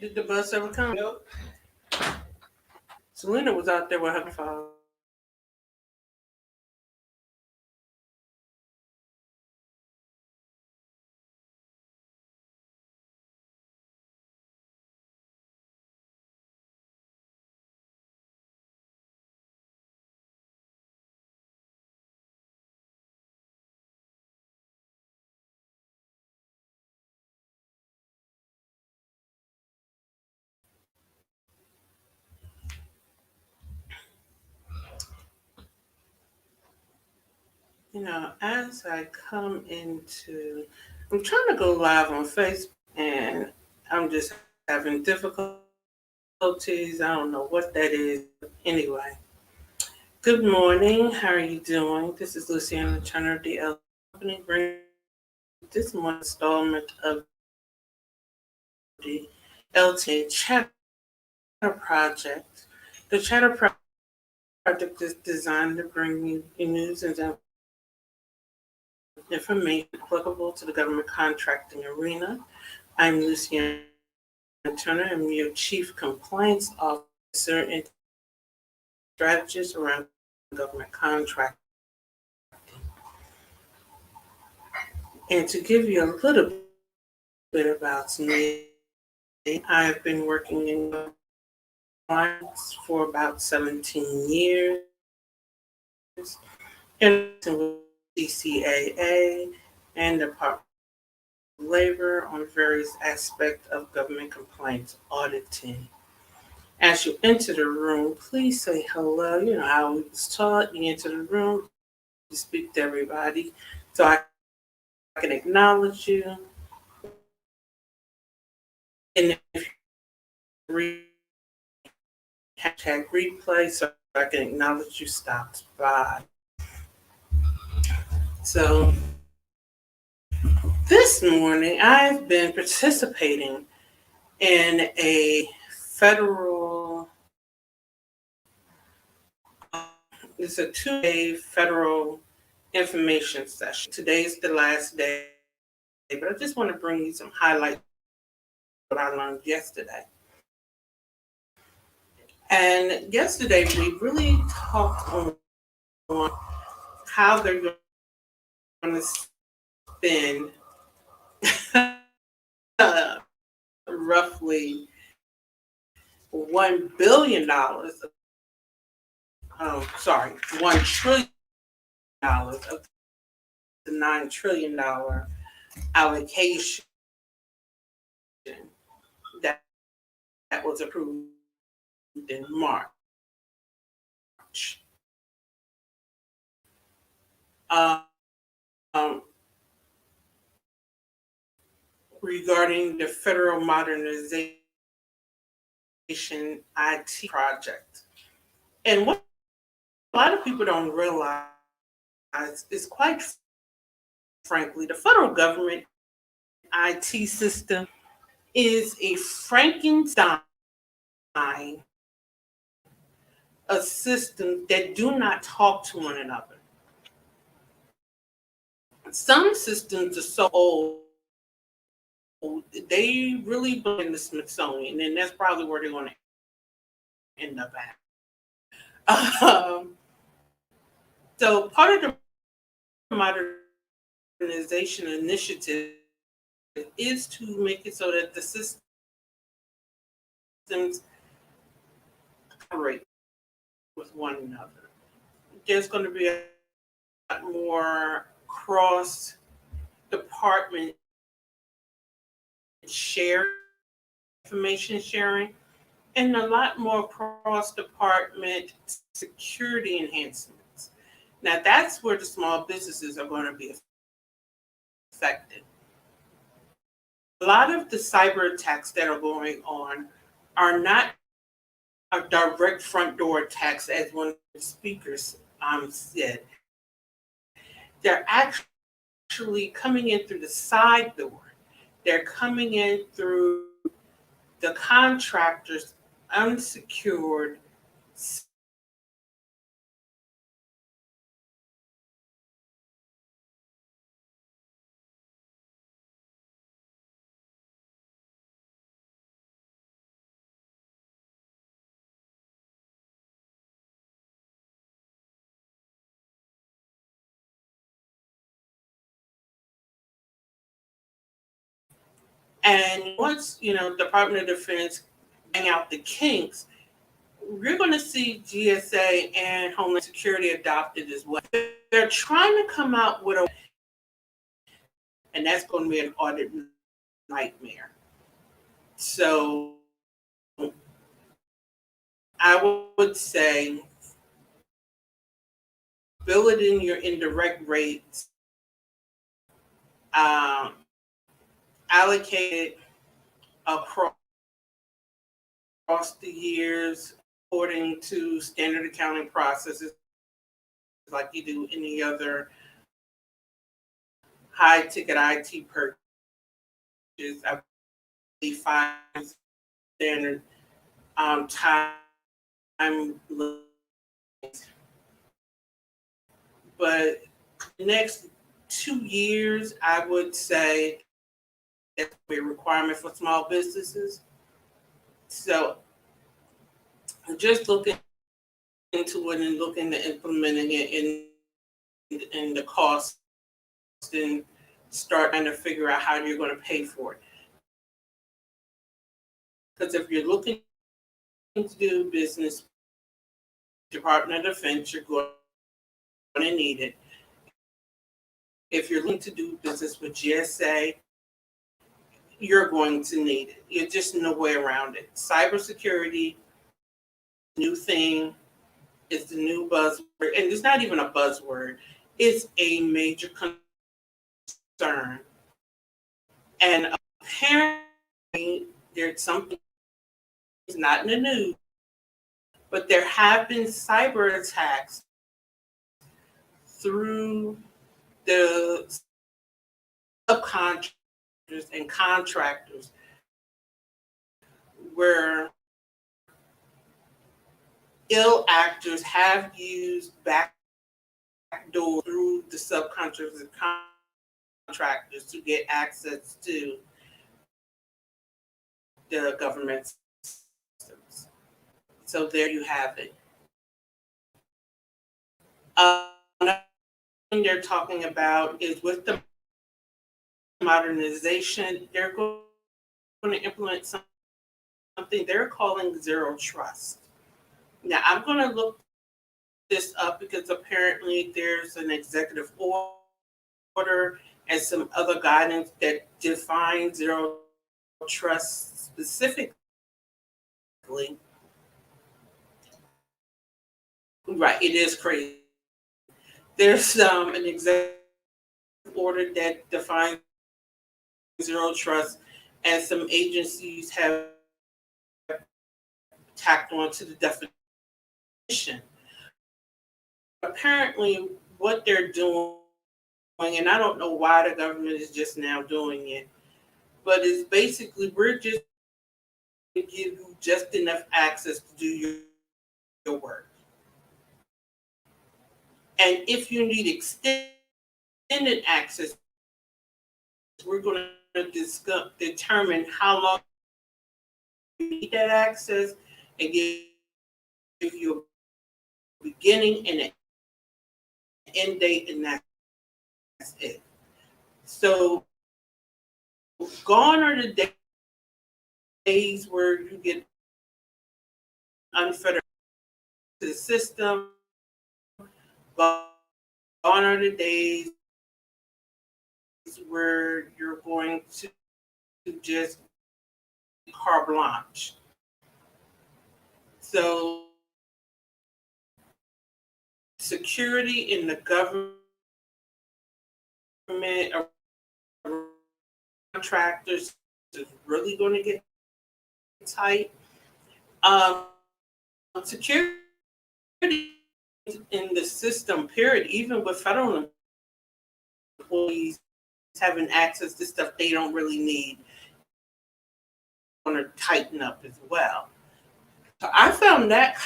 Did the bus ever come? Yep. Selena was out there with her father. As I come into, I'm trying to go live on Facebook and I'm just having difficulties. I don't know what that is. Anyway, good morning. How are you doing? This is Luciana Turner, the company, bringing this morning installment of the LT&A Chatter Project. The Chatter Project is designed to bring you news and information applicable to the government contracting arena. I'm Luciana Turner. I'm your Chief Compliance Officer and Strategist around government contracting. And to give you a little bit about me, I've been working in compliance for about 17 years and with CCAA and the Department of Labor on various aspects of government compliance auditing. As you enter the room, please say hello. You know how it was taught. You enter the room, you speak to everybody so I can acknowledge you. And if you hashtag replay so I can acknowledge you stopped by. So this morning I've been participating in a federal, it's a 2-day federal information session. Today's the last day, but I just want to bring you some highlights of what I learned yesterday. And yesterday we really talked on how they're going to spend roughly $1 billion, $1 trillion of the $9 trillion allocation that, that was approved in March. Um, regarding the federal modernization IT project. And what a lot of people don't realize is, quite frankly, the federal government IT system is a Frankenstein, a system that do not talk to one another. Some systems are so old, they really believe in the Smithsonian, and that's probably where they're going to end up at. So part of the modernization initiative is to make it so that the systems operate with one another. There's going to be a lot more cross department share, information sharing, and a lot more cross department security enhancements. Now that's where the small businesses are going to be affected. A lot of the cyber attacks that are going on are not a direct front door attacks, as one of the speakers said. They're actually coming in through the side door. They're coming in through the contractor's unsecured And once, Department of Defense bang out the kinks, we're going to see GSA and Homeland Security adopted as well. They're trying to come out with and that's going to be an audit nightmare. So I would say build it in your indirect rates, allocate it across the years according to standard accounting processes like you do any other high ticket IT purchase. I believe five standard time limit. But the next 2 years, I would say that's a requirement for small businesses. So just looking into it and looking to implementing it in the cost and start trying to figure out how you're going to pay for it. Because if you're looking to do business, Department of Defense, you're going to need it. If you're looking to do business with GSA, you're going to need it. You're just no way around it. Cybersecurity, new thing, it's the new buzzword, and it's not even a buzzword. It's a major concern. And apparently, there's something that's not in the news, but there have been cyber attacks through the subcontractors and contractors where ill actors have used backdoor through the subcontractors and contractors to get access to the government systems. So there you have it. Another thing they're talking about is with the modernization, they're going to implement something they're calling zero trust. Now, I'm going to look this up because apparently there's an executive order and some other guidance that defines zero trust specifically. Right, it is crazy. There's an executive order that defines zero trust, and some agencies have tacked on to the definition. Apparently, what they're doing, and I don't know why the government is just now doing it, but it's basically we're just going to give you just enough access to do your work. And if you need extended access, we're going to determine how long you need that access and give you a beginning and an end date, and that's it. So gone are the days where you get unfettered to the system. Gone are the days where you're going to just carte blanche. So security in the government, contractors is really going to get tight. Security in the system, period, even with federal employees having access to stuff they don't really need, going to tighten up as well. So I found that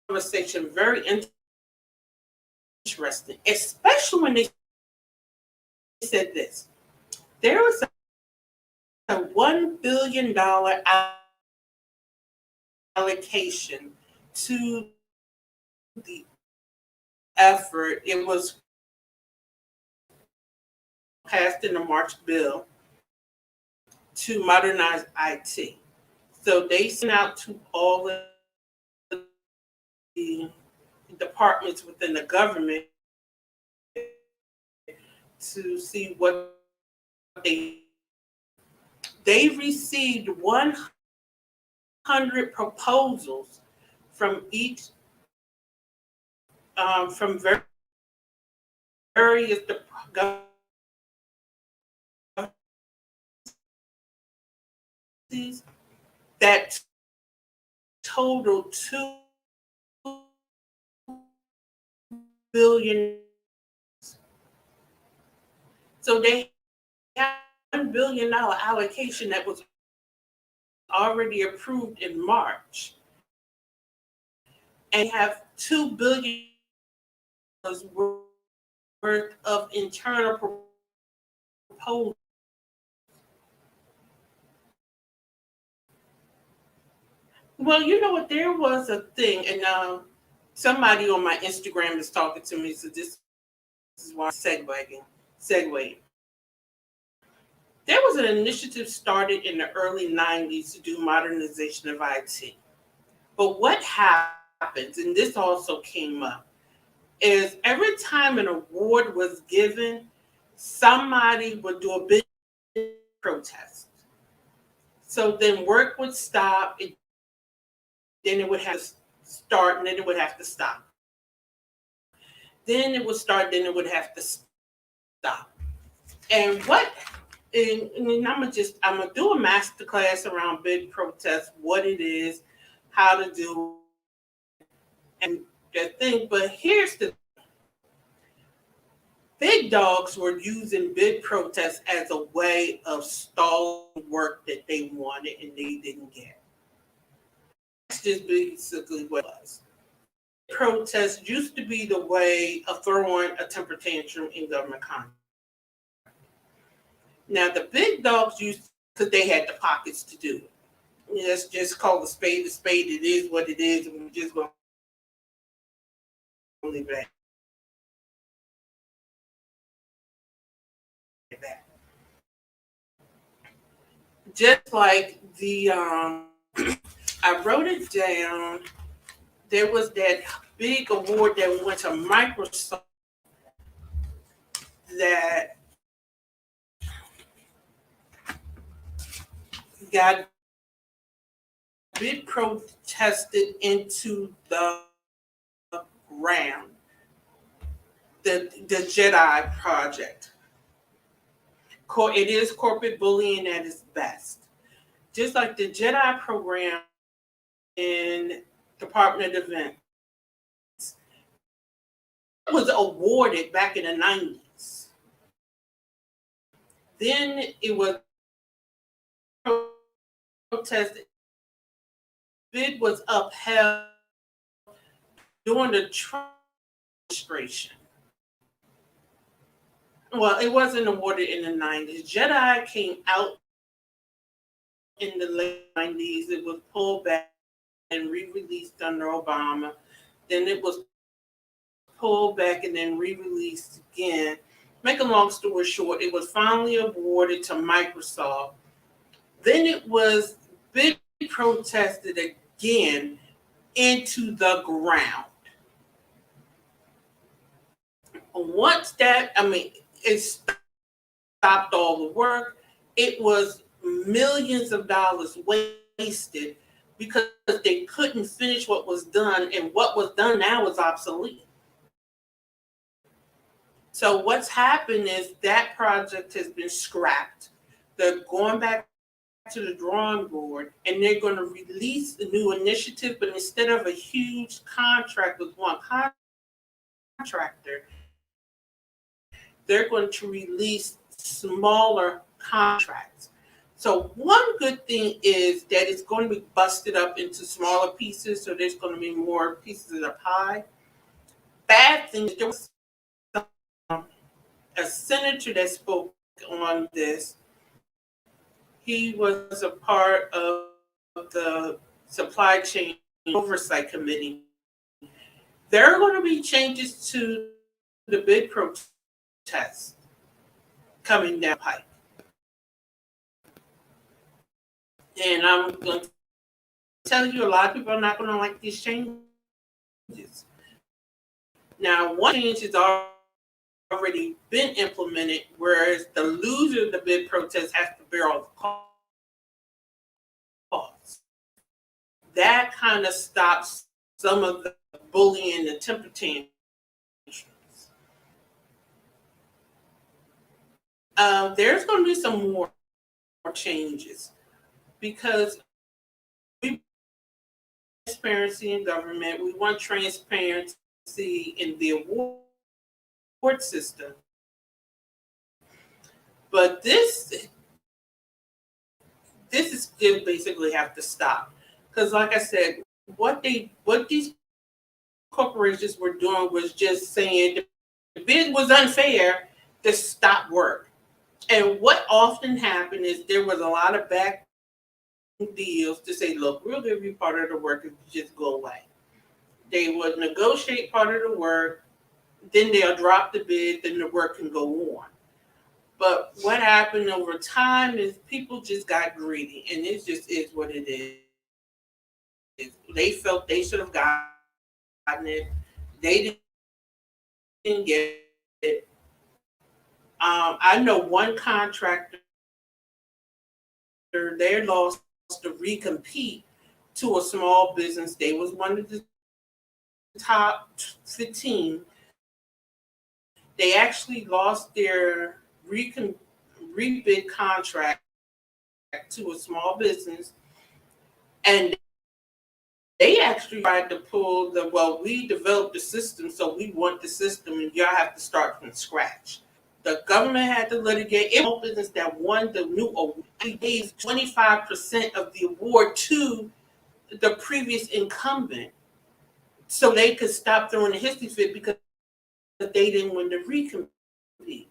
conversation very interesting, especially when they said this. There was a $1 billion allocation to the effort. It was passed in the March bill to modernize IT. So they sent out to all of the departments within the government to see what they received 100 proposals from each from various governments that total $2 billion. So they have $1 billion allocation that was already approved in March, and have $2 billion worth of internal proposals. Well, you know what? There was a thing, and somebody on my Instagram is talking to me, so this is why I'm segueing. There was an initiative started in the early 90s to do modernization of IT. But what happens, and this also came up, is every time an award was given, somebody would do a big protest. So then work would stop, then it would have to start, and then it would have to stop. Then it would start, then it would have to stop. And I'm gonna do a master class around bid protest, what it is, how to do it, and the thing. But here's the big dogs were using bid protests as a way of stalling work that they wanted and they didn't get. That's just basically what it was. Protests used to be the way of throwing a temper tantrum in government contracts. Now the big dogs used, because they had the pockets to do it. Let's just call a spade a spade. It is what it is, and we're just going to leave it at that. Just like I wrote it down. There was that big award that went to Microsoft that got bid protested into the ground. The Jedi Project. It is corporate bullying at its best. Just like the Jedi program in Department of Defense was awarded back in the 90s. Then it was protested. Bid was upheld during the Trump administration. Well, it wasn't awarded in the 90s. Jedi came out in the late 90s. It was pulled back and re-released under Obama. Then it was pulled back and then re-released again. Make a long story short, it was finally awarded to Microsoft. Then it was bid protested again into the ground. Once that, it stopped all the work. It was millions of dollars wasted because they couldn't finish what was done, and what was done now is obsolete. So what's happened is that project has been scrapped. They're going back to the drawing board, and they're going to release a new initiative, but instead of a huge contract with one contractor, they're going to release smaller contracts. So one good thing is that it's going to be busted up into smaller pieces, so there's going to be more pieces of the pie. Bad thing is there was a senator that spoke on this. He was a part of the supply chain oversight committee. There are going to be changes to the bid protest coming down the pipe. And I'm going to tell you, a lot of people are not going to like these changes. Now, one change has already been implemented, whereas the loser of the bid protest has to bear all the costs. That kind of stops some of the bullying and temper tantrums. There's going to be some more changes because we want transparency in government. We want transparency in the award system. But this is still basically have to stop because, like I said, what these corporations were doing was just saying the bid was unfair to stop work. And what often happened is there was a lot of back deals to say, look, we'll give you part of the work if you just go away. They would negotiate part of the work, then they'll drop the bid, then the work can go on. But what happened over time is people just got greedy, and it just is what it is. They felt they should have gotten it. They didn't get it. I know one contractor, they lost to recompete to a small business. They was one of the top 15. They actually lost their rebid contract to a small business, and they actually tried to pull the, well, we developed the system, so we want the system, and y'all have to start from scratch. The government had to litigate. It was a business that won the new award. We gave 25% of the award to the previous incumbent so they could stop throwing a hissy fit because they didn't win the recompete.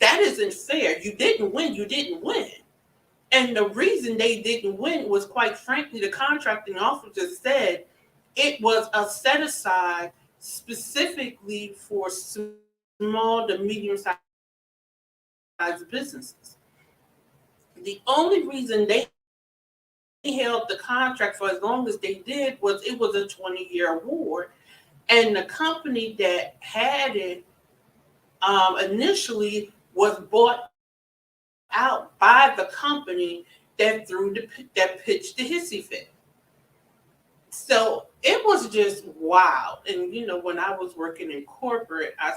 That isn't fair. You didn't win. You didn't win. And the reason they didn't win was, quite frankly, the contracting officer said it was a set aside specifically for small to medium sized businesses. The only reason they held the contract for as long as they did was it was a 20-year award. And the company that had it initially was bought out by the company that that pitched the hissy fit. So it was just wild. And when I was working in corporate, I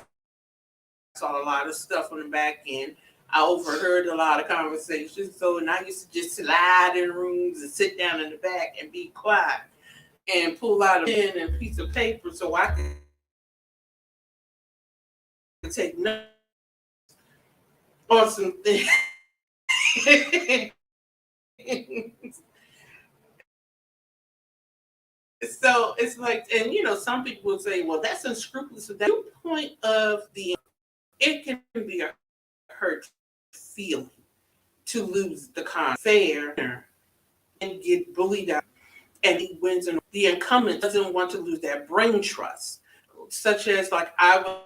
saw a lot of stuff on the back end. I overheard a lot of conversations. So, and I used to just slide in rooms and sit down in the back and be quiet and pull out a pen and a piece of paper so I could take notes on some things. So it's like, and some people would say, well, that's unscrupulous. That point of it can be a hurt feeling to lose the fair and get bullied out, and he wins, and the incumbent doesn't want to lose that brain trust, such as, like, I